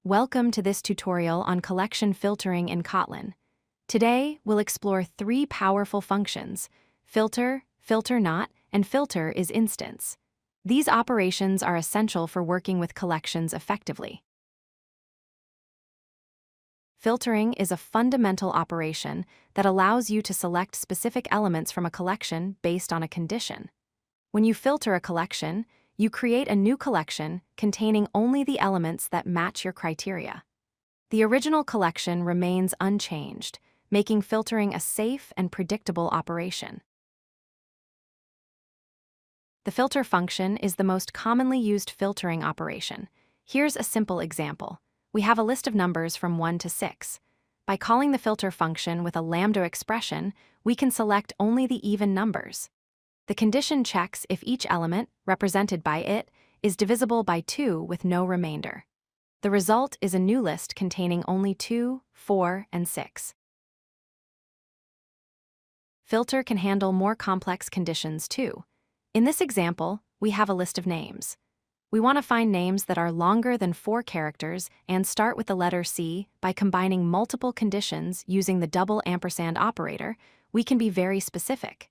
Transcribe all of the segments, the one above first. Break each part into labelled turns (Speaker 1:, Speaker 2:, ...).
Speaker 1: Welcome to this tutorial on collection filtering in Kotlin. Today, we'll explore three powerful functions: filter, filterNot, and filterIsInstance. These operations are essential for working with collections effectively. Filtering is a fundamental operation that allows you to select specific elements from a collection based on a condition. When you filter a collection, you create a new collection containing only the elements that match your criteria. The original collection remains unchanged, making filtering a safe and predictable operation. The filter function is the most commonly used filtering operation. Here's a simple example. We have a list of numbers from 1 to 6. By calling the filter function with a lambda expression, we can select only the even numbers. The condition checks if each element, represented by it, is divisible by 2 with no remainder. The result is a new list containing only 2, 4, and 6. Filter can handle more complex conditions too. In this example, we have a list of names. We want to find names that are longer than 4 characters and start with the letter C. By combining multiple conditions using the double ampersand operator, we can be very specific.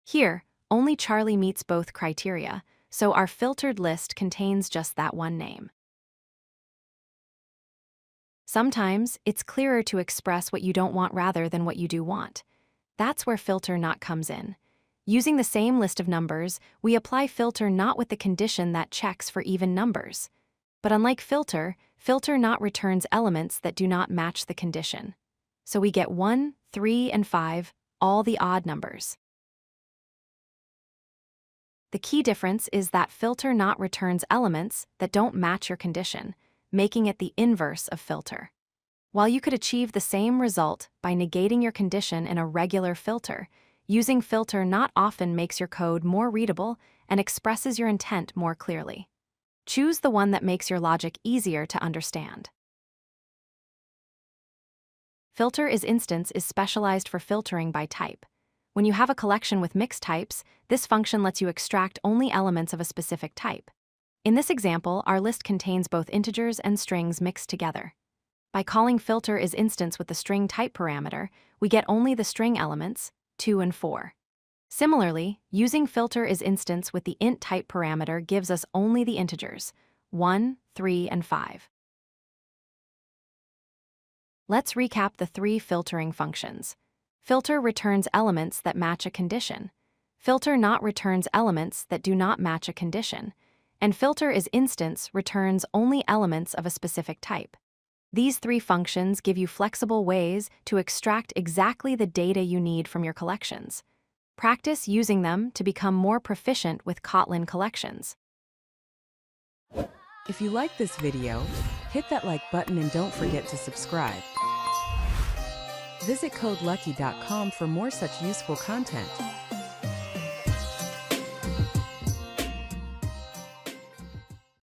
Speaker 1: Here, only Charlie meets both criteria, so our filtered list contains just that one name. Sometimes, it's clearer to express what you don't want rather than what you do want. That's where filterNot comes in. Using the same list of numbers, we apply filterNot with the condition that checks for even numbers. But unlike filterNot returns elements that do not match the condition. So we get 1, 3, and 5, all the odd numbers. The key difference is that filterNot returns elements that don't match your condition, making it the inverse of filter. While you could achieve the same result by negating your condition in a regular filter, using filterNot often makes your code more readable and expresses your intent more clearly. Choose the one that makes your logic easier to understand. filterIsInstance is specialized for filtering by type. When you have a collection with mixed types, this function lets you extract only elements of a specific type. In this example, our list contains both integers and strings mixed together. By calling filterIsInstance with the string type parameter, we get only the string elements, 2 and 4. Similarly, using filterIsInstance with the int type parameter gives us only the integers, 1, 3, and 5. Let's recap the three filtering functions. Filter returns elements that match a condition. filterNot returns elements that do not match a condition. And filterIsInstance returns only elements of a specific type. These three functions give you flexible ways to extract exactly the data you need from your collections. Practice using them to become more proficient with Kotlin collections.
Speaker 2: If you like this video, hit that like button and don't forget to subscribe. Visit codelucky.com for more such useful content.